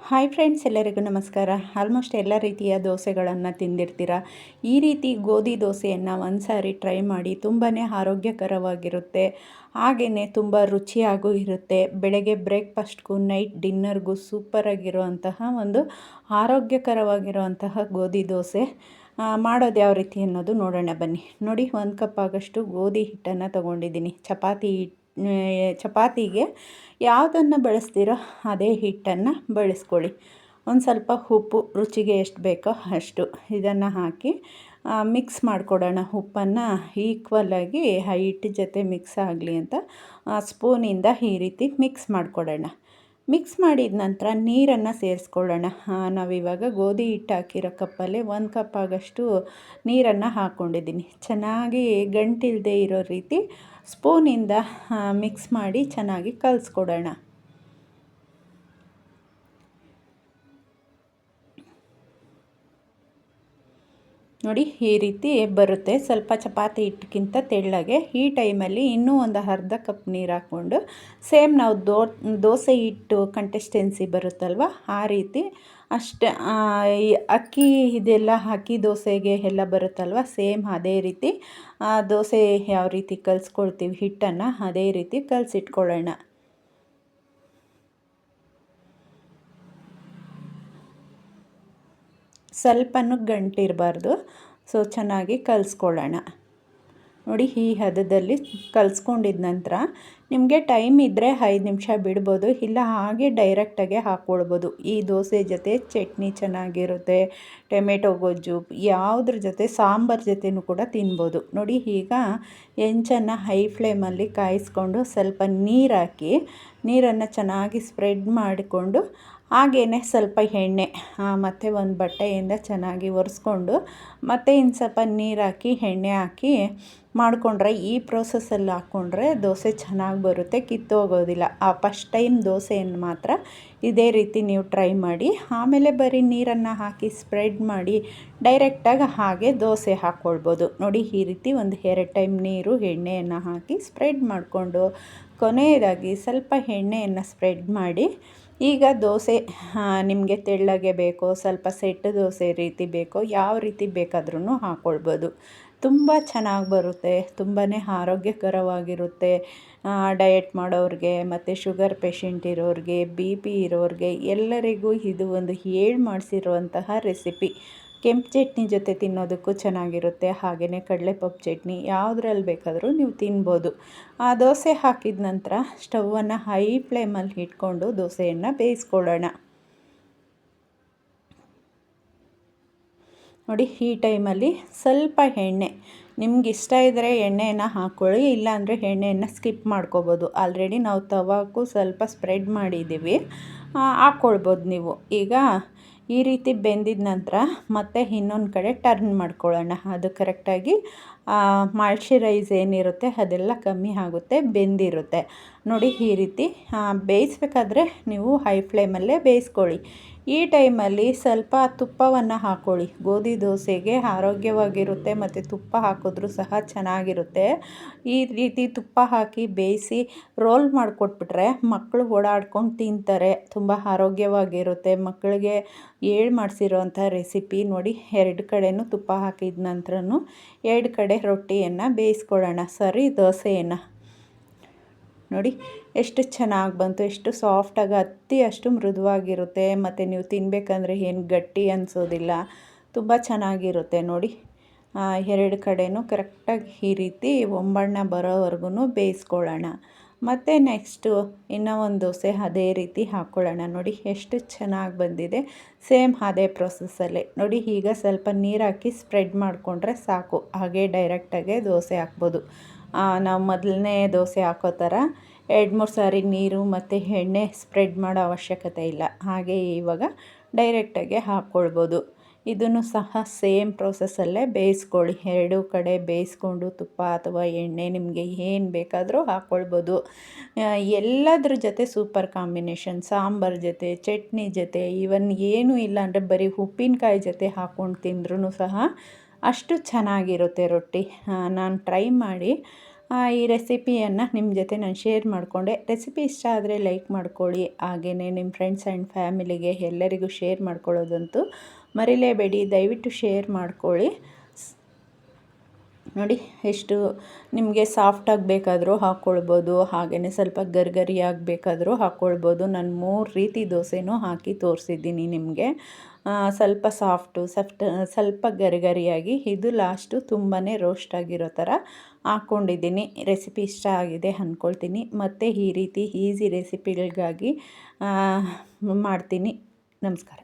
Hi friends, ಎಲ್ಲರಿಗೂ ನಮಸ್ಕಾರ. Almost ಎಲ್ಲ ರೀತಿಯ ದೋಸೆಗಳನ್ನು ತಿಂದಿರ್ತೀರ. ಈ ರೀತಿ ಗೋಧಿ ದೋಸೆಯನ್ನು ಒಂದು ಸಾರಿ ಟ್ರೈ ಮಾಡಿ. ತುಂಬಾ ಆರೋಗ್ಯಕರವಾಗಿರುತ್ತೆ, ಹಾಗೆಯೇ ತುಂಬ ರುಚಿಯಾಗೂ ಇರುತ್ತೆ. ಬೆಳಗ್ಗೆ ಬ್ರೇಕ್ಫಾಸ್ಟ್ಗೂ ನೈಟ್ ಡಿನ್ನರ್ಗೂ ಸೂಪರಾಗಿರುವಂತಹ ಒಂದು ಆರೋಗ್ಯಕರವಾಗಿರುವಂತಹ ಗೋಧಿ ದೋಸೆ ಮಾಡೋದು ಯಾವ ರೀತಿ ಅನ್ನೋದು ನೋಡೋಣ ಬನ್ನಿ. ನೋಡಿ, 1 ಕಪ್ ಆಗೋಷ್ಟು ಗೋಧಿ ಹಿಟ್ಟನ್ನು ತೊಗೊಂಡಿದ್ದೀನಿ. ಚಪಾತಿಗೆ ಯಾವುದನ್ನು ಬಳಸ್ತೀರೋ ಅದೇ ಹಿಟ್ಟನ್ನು ಬಳಸ್ಕೊಳ್ಳಿ. ಒಂದು ಸ್ವಲ್ಪ ಉಪ್ಪು, ರುಚಿಗೆ ಎಷ್ಟು ಬೇಕೋ ಅಷ್ಟು ಇದನ್ನು ಹಾಕಿ ಮಿಕ್ಸ್ ಮಾಡಿಕೊಡೋಣ. ಉಪ್ಪನ್ನು ಈಕ್ವಲಾಗಿ ಆ ಹಿಟ್ಟು ಜೊತೆ ಮಿಕ್ಸ್ ಆಗಲಿ ಅಂತ ಸ್ಪೂನಿಂದ ಈ ರೀತಿ ಮಿಕ್ಸ್ ಮಾಡಿಕೊಡೋಣ. ಮಿಕ್ಸ್ ಮಾಡಿದ ನಂತರ ನೀರನ್ನು ಸೇರಿಸ್ಕೊಳ್ಳೋಣ. ನಾವಿವಾಗ ಗೋಧಿ ಹಿಟ್ಟು ಹಾಕಿರೋ ಕಪ್ಪಲ್ಲೇ 1 ಕಪ್ ಆಗೋಷ್ಟು ನೀರನ್ನು ಹಾಕ್ಕೊಂಡಿದ್ದೀನಿ. ಚೆನ್ನಾಗಿ ಗಂಟಿಲ್ಲದೆ ಇರೋ ರೀತಿ ಸ್ಪೂನಿಂದ ಮಿಕ್ಸ್ ಮಾಡಿ ಚೆನ್ನಾಗಿ ಕಲಿಸ್ಕೊಡೋಣ. ನೋಡಿ, ಈ ರೀತಿ ಬರುತ್ತೆ. ಸ್ವಲ್ಪ ಚಪಾತಿ ಹಿಟ್ಟಕ್ಕಿಂತ ತೆಳ್ಳಗೆ. ಈ ಟೈಮಲ್ಲಿ ಇನ್ನೂ ಒಂದು ಅರ್ಧ ಕಪ್ ನೀರು ಹಾಕ್ಕೊಂಡು ಸೇಮ್ ನಾವು ದೋಸೆ ಹಿಟ್ಟು ಕನ್ಸಿಸ್ಟೆನ್ಸಿ ಬರುತ್ತಲ್ವ, ಆ ರೀತಿ ಅಷ್ಟೇ. ಈ ಅಕ್ಕಿ ಇದೆಲ್ಲ ಅಕ್ಕಿ ದೋಸೆಗೆ ಎಲ್ಲ ಬರುತ್ತಲ್ವ, ಸೇಮ್ ಅದೇ ರೀತಿ ದೋಸೆ ಯಾವ ರೀತಿ ಕಲಿಸ್ಕೊಳ್ತೀವಿ ಹಿಟ್ಟನ್ನು, ಅದೇ ರೀತಿ ಕಲಸಿಟ್ಕೊಳ್ಳೋಣ. ಸ್ವಲ್ಪನೂ ಗಂಟಿರಬಾರ್ದು. ಸೊ ಚೆನ್ನಾಗಿ ಕಲಿಸ್ಕೊಳ್ಳೋಣ. ನೋಡಿ, ಈ ಹದದಲ್ಲಿ ಕಲಿಸ್ಕೊಂಡಿದ ನಂತರ ನಿಮಗೆ ಟೈಮ್ ಇದ್ದರೆ 5 ನಿಮಿಷ ಬಿಡ್ಬೋದು, ಇಲ್ಲ ಹಾಗೆ ಡೈರೆಕ್ಟಾಗೆ ಹಾಕ್ಕೊಳ್ಬೋದು. ಈ ದೋಸೆ ಜೊತೆ ಚಟ್ನಿ ಚೆನ್ನಾಗಿರುತ್ತೆ, ಟೊಮೆಟೊ ಗೊಜ್ಜು, ಯಾವುದ್ರ ಜೊತೆ ಸಾಂಬಾರು ಜೊತೆನೂ ಕೂಡ ತಿನ್ಬೋದು. ನೋಡಿ, ಈಗ ಹೆಂಚನ್ನು ಹೈ ಫ್ಲೇಮಲ್ಲಿ ಕಾಯಿಸ್ಕೊಂಡು ಸ್ವಲ್ಪ ನೀರು ಹಾಕಿ ನೀರನ್ನು ಚೆನ್ನಾಗಿ ಸ್ಪ್ರೆಡ್ ಮಾಡಿಕೊಂಡು ಹಾಗೆಯೇ ಸ್ವಲ್ಪ ಎಣ್ಣೆ ಮತ್ತು ಒಂದು ಬಟ್ಟೆಯಿಂದ ಚೆನ್ನಾಗಿ ಒರೆಸ್ಕೊಂಡು ಮತ್ತೆ ಇನ್ನು ಸ್ವಲ್ಪ ನೀರು ಹಾಕಿ ಎಣ್ಣೆ ಹಾಕಿ ಮಾಡಿಕೊಂಡ್ರೆ, ಈ ಪ್ರೋಸೆಸ್ಸಲ್ಲಿ ಹಾಕ್ಕೊಂಡ್ರೆ ದೋಸೆ ಚೆನ್ನಾಗಿ ಬರುತ್ತೆ, ಕಿತ್ತೋಗೋದಿಲ್ಲ. ಫಸ್ಟ್ ಟೈಮ್ ದೋಸೆಯನ್ನು ಮಾತ್ರ ಇದೇ ರೀತಿ ನೀವು ಟ್ರೈ ಮಾಡಿ. ಆಮೇಲೆ ಬರೀ ನೀರನ್ನು ಹಾಕಿ ಸ್ಪ್ರೆಡ್ ಮಾಡಿ ಡೈರೆಕ್ಟಾಗಿ ಹಾಗೆ ದೋಸೆ ಹಾಕ್ಕೊಳ್ಬೋದು. ನೋಡಿ, ಈ ರೀತಿ ಒಂದು 2 ಟೈಮ್ ನೀರು ಎಣ್ಣೆಯನ್ನು ಹಾಕಿ ಸ್ಪ್ರೆಡ್ ಮಾಡಿಕೊಂಡು ಕೊನೆಯದಾಗಿ ಸ್ವಲ್ಪ ಎಣ್ಣೆಯನ್ನು ಸ್ಪ್ರೆಡ್ ಮಾಡಿ ಈಗ ದೋಸೆ ನಿಮಗೆ ತೆಳ್ಳಗೆ ಬೇಕೋ, ಸ್ವಲ್ಪ ಸೆಟ್ ದೋಸೆ ರೀತಿ ಬೇಕೋ, ಯಾವ ರೀತಿ ಬೇಕಾದ್ರೂ ಹಾಕ್ಕೊಳ್ಬೋದು. ತುಂಬ ಚೆನ್ನಾಗಿ ಬರುತ್ತೆ, ತುಂಬಾ ಆರೋಗ್ಯಕರವಾಗಿರುತ್ತೆ. ಡಯಟ್ ಮಾಡೋರಿಗೆ ಮತ್ತು ಶುಗರ್ ಪೇಷಂಟ್ ಇರೋರಿಗೆ, BP ಇರೋರಿಗೆ ಎಲ್ಲರಿಗೂ ಇದು ಒಂದು ಹೇಳಿ ಮಾಡಿಸಿರುವಂತಹ ರೆಸಿಪಿ. ಕೆಂಪು ಚಟ್ನಿ ಜೊತೆ ತಿನ್ನೋದಕ್ಕೂ ಚೆನ್ನಾಗಿರುತ್ತೆ, ಹಾಗೆಯೇ ಕಡಲೆಪಪ್ಪು ಚಟ್ನಿ ಯಾವುದ್ರಲ್ಲಿ ಬೇಕಾದರೂ ನೀವು ತಿನ್ಬೋದು. ಆ ದೋಸೆ ಹಾಕಿದ ನಂತರ ಸ್ಟವನ್ನು ಹೈ ಫ್ಲೇಮಲ್ಲಿ ಇಟ್ಕೊಂಡು ದೋಸೆಯನ್ನು ಬೇಯಿಸ್ಕೊಳ್ಳೋಣ. ನೋಡಿ, ಈ ಟೈಮಲ್ಲಿ ಸ್ವಲ್ಪ ಎಣ್ಣೆ, ನಿಮ್ಗೆ ಇಷ್ಟ ಇದ್ದರೆ ಎಣ್ಣೆಯನ್ನು ಹಾಕ್ಕೊಳ್ಳಿ, ಇಲ್ಲಾಂದರೆ ಎಣ್ಣೆಯನ್ನು ಸ್ಕಿಪ್ ಮಾಡ್ಕೋಬೋದು. ಆಲ್ರೆಡಿ ನಾವು ತವಾಕು ಸ್ವಲ್ಪ ಸ್ಪ್ರೆಡ್ ಮಾಡಿದ್ದೀವಿ, ಹಾಕ್ಕೊಳ್ಬೋದು ನೀವು. ಈಗ ಈ ರೀತಿ ಬೆಂದಿದ ನಂತರ ಮತ್ತೆ ಇನ್ನೊಂದು ಕಡೆ ಟರ್ನ್ ಮಾಡ್ಕೊಳ್ಳೋಣ. ಅದು ಕರೆಕ್ಟಾಗಿ ಮಾಯ್ಶ್ಚರೈಸ್ ಏನಿರುತ್ತೆ ಅದೆಲ್ಲ ಕಮ್ಮಿ ಆಗುತ್ತೆ, ಬೆಂದಿರುತ್ತೆ. ನೋಡಿ, ಈ ರೀತಿ ಬೇಯಿಸ್ಬೇಕಾದ್ರೆ ನೀವು ಹೈ ಫ್ಲೇಮಲ್ಲೇ ಬೇಯಿಸ್ಕೊಳ್ಳಿ. ಈ ಟೈಮಲ್ಲಿ ಸ್ವಲ್ಪ ತುಪ್ಪವನ್ನು ಹಾಕ್ಕೊಳ್ಳಿ. ಗೋಧಿ ದೋಸೆಗೆ ಆರೋಗ್ಯವಾಗಿರುತ್ತೆ ಮತ್ತು ತುಪ್ಪ ಹಾಕಿದ್ರೂ ಸಹ ಚೆನ್ನಾಗಿರುತ್ತೆ. ಈ ರೀತಿ ತುಪ್ಪ ಹಾಕಿ ಬೇಯಿಸಿ ರೋಲ್ ಮಾಡಿಕೊಟ್ಬಿಟ್ರೆ ಮಕ್ಕಳು ಓಡಾಡ್ಕೊಂಡು ತಿಂತಾರೆ, ತುಂಬ ಆರೋಗ್ಯವಾಗಿರುತ್ತೆ. ಮಕ್ಕಳಿಗೆ ಹೇಳಿ ಮಾಡಿಸಿರೋಂಥ ರೆಸಿಪಿ. ನೋಡಿ, 2 ಕಡೆಯೂ ತುಪ್ಪ ಹಾಕಿದ ನಂತರನೂ 2 ಕಡೆ ರೊಟ್ಟಿಯನ್ನು ಬೇಯಿಸ್ಕೊಳ್ಳೋಣ, ಸರಿ ದೋಸೆಯನ್ನು. ನೋಡಿ, ಎಷ್ಟು ಚೆನ್ನಾಗಿ ಬಂತು, ಎಷ್ಟು ಸಾಫ್ಟಾಗಿ ಅಷ್ಟು ಮೃದುವಾಗಿರುತ್ತೆ, ಮತ್ತು ನೀವು ತಿನ್ನಬೇಕಂದ್ರೆ ಏನು ಗಟ್ಟಿ ಅನಿಸೋದಿಲ್ಲ, ತುಂಬ ಚೆನ್ನಾಗಿರುತ್ತೆ. ನೋಡಿ, 2 ಕಡೆಯೂ ಕರೆಕ್ಟಾಗಿ ಈ ರೀತಿ ಒಂಬಣ್ಣ ಬರೋವರೆಗೂ ಬೇಯಿಸ್ಕೊಳ್ಳೋಣ. ಮತ್ತು ನೆಕ್ಸ್ಟು ಇನ್ನೂ ಒಂದು ದೋಸೆ ಅದೇ ರೀತಿ ಹಾಕ್ಕೊಳ್ಳೋಣ. ನೋಡಿ, ಎಷ್ಟು ಚೆನ್ನಾಗಿ ಬಂದಿದೆ, ಸೇಮ್ ಅದೇ ಪ್ರೊಸೆಸ್ಸಲ್ಲೇ. ನೋಡಿ, ಈಗ ಸ್ವಲ್ಪ ನೀರು ಹಾಕಿ ಸ್ಪ್ರೆಡ್ ಮಾಡಿಕೊಂಡ್ರೆ ಸಾಕು, ಹಾಗೆ ಡೈರೆಕ್ಟಾಗೆ ದೋಸೆ ಹಾಕ್ಬೋದು. ನಾವು ಮೊದಲನೇ ದೋಸೆ ಹಾಕೋ ಥರ 2-3 ಸಾರಿ ನೀರು ಮತ್ತು ಎಣ್ಣೆ ಸ್ಪ್ರೆಡ್ ಮಾಡೋ ಅವಶ್ಯಕತೆ ಇಲ್ಲ, ಹಾಗೆ ಇವಾಗ ಡೈರೆಕ್ಟಾಗೆ ಹಾಕ್ಕೊಳ್ಬೋದು. ಇದನ್ನು ಸಹ ಸೇಮ್ ಪ್ರೋಸೆಸ್ಸಲ್ಲೇ ಬೇಯಿಸ್ಕೊಳ್ಳಿ. 2 ಕಡೆ ಬೇಯಿಸ್ಕೊಂಡು ತುಪ್ಪ ಅಥವಾ ಎಣ್ಣೆ ನಿಮಗೆ ಏನು ಬೇಕಾದರೂ ಹಾಕ್ಕೊಳ್ಬೋದು. ಎಲ್ಲದ್ರ ಜೊತೆ ಸೂಪರ್ ಕಾಂಬಿನೇಷನ್, ಸಾಂಬಾರು ಜೊತೆ, ಚಟ್ನಿ ಜೊತೆ, ಈವನ್ ಏನೂ ಇಲ್ಲ ಅಂದರೆ ಬರೀ ಉಪ್ಪಿನಕಾಯಿ ಜೊತೆ ಹಾಕ್ಕೊಂಡು ತಿಂದ್ರೂ ಸಹ ಅಷ್ಟು ಚೆನ್ನಾಗಿರುತ್ತೆ ರೊಟ್ಟಿ. ನಾನು ಟ್ರೈ ಮಾಡಿ ಈ ರೆಸಿಪಿಯನ್ನು ನಿಮ್ಮ ಜೊತೆ ನಾನು ಶೇರ್ ಮಾಡಿಕೊಂಡೆ. ರೆಸಿಪಿ ಇಷ್ಟ ಆದರೆ ಲೈಕ್ ಮಾಡ್ಕೊಳ್ಳಿ, ಹಾಗೆಯೇ ನಿಮ್ಮ ಫ್ರೆಂಡ್ಸ್ ಆ್ಯಂಡ್ ಫ್ಯಾಮಿಲಿಗೆ ಎಲ್ಲರಿಗೂ ಶೇರ್ ಮಾಡ್ಕೊಳ್ಳೋದಂತೂ ಮರಿಲೇಬೇಡಿ. ದಯವಿಟ್ಟು ಶೇರ್ ಮಾಡ್ಕೊಳ್ಳಿ. ನೋಡಿ ಎಷ್ಟು ನಿಮಗೆ ಸಾಫ್ಟಾಗಿ ಬೇಕಾದರೂ ಹಾಕ್ಕೊಳ್ಬೋದು, ಹಾಗೆಯೇ ಸ್ವಲ್ಪ ಗರಿಗರಿಯಾಗಿ ಬೇಕಾದರೂ ಹಾಕ್ಕೊಳ್ಬೋದು. ನಾನು 3 ರೀತಿ ದೋಸೆನೂ ಹಾಕಿ ತೋರಿಸಿದ್ದೀನಿ ನಿಮಗೆ. ಸ್ವಲ್ಪ ಸ್ವಲ್ಪ ಗರಿಗರಿಯಾಗಿ, ಇದು ಲಾಸ್ಟು ತುಂಬಾ ರೋಸ್ಟ್ ಆಗಿರೋ ಥರ ಹಾಕ್ಕೊಂಡಿದ್ದೀನಿ. ರೆಸಿಪಿ ಇಷ್ಟ ಆಗಿದೆ ಅಂದ್ಕೊಳ್ತೀನಿ. ಮತ್ತು ಈ ರೀತಿ ಈಸಿ ರೆಸಿಪಿಗಳಿಗಾಗಿ ಮಾಡ್ತೀನಿ. ನಮಸ್ಕಾರ.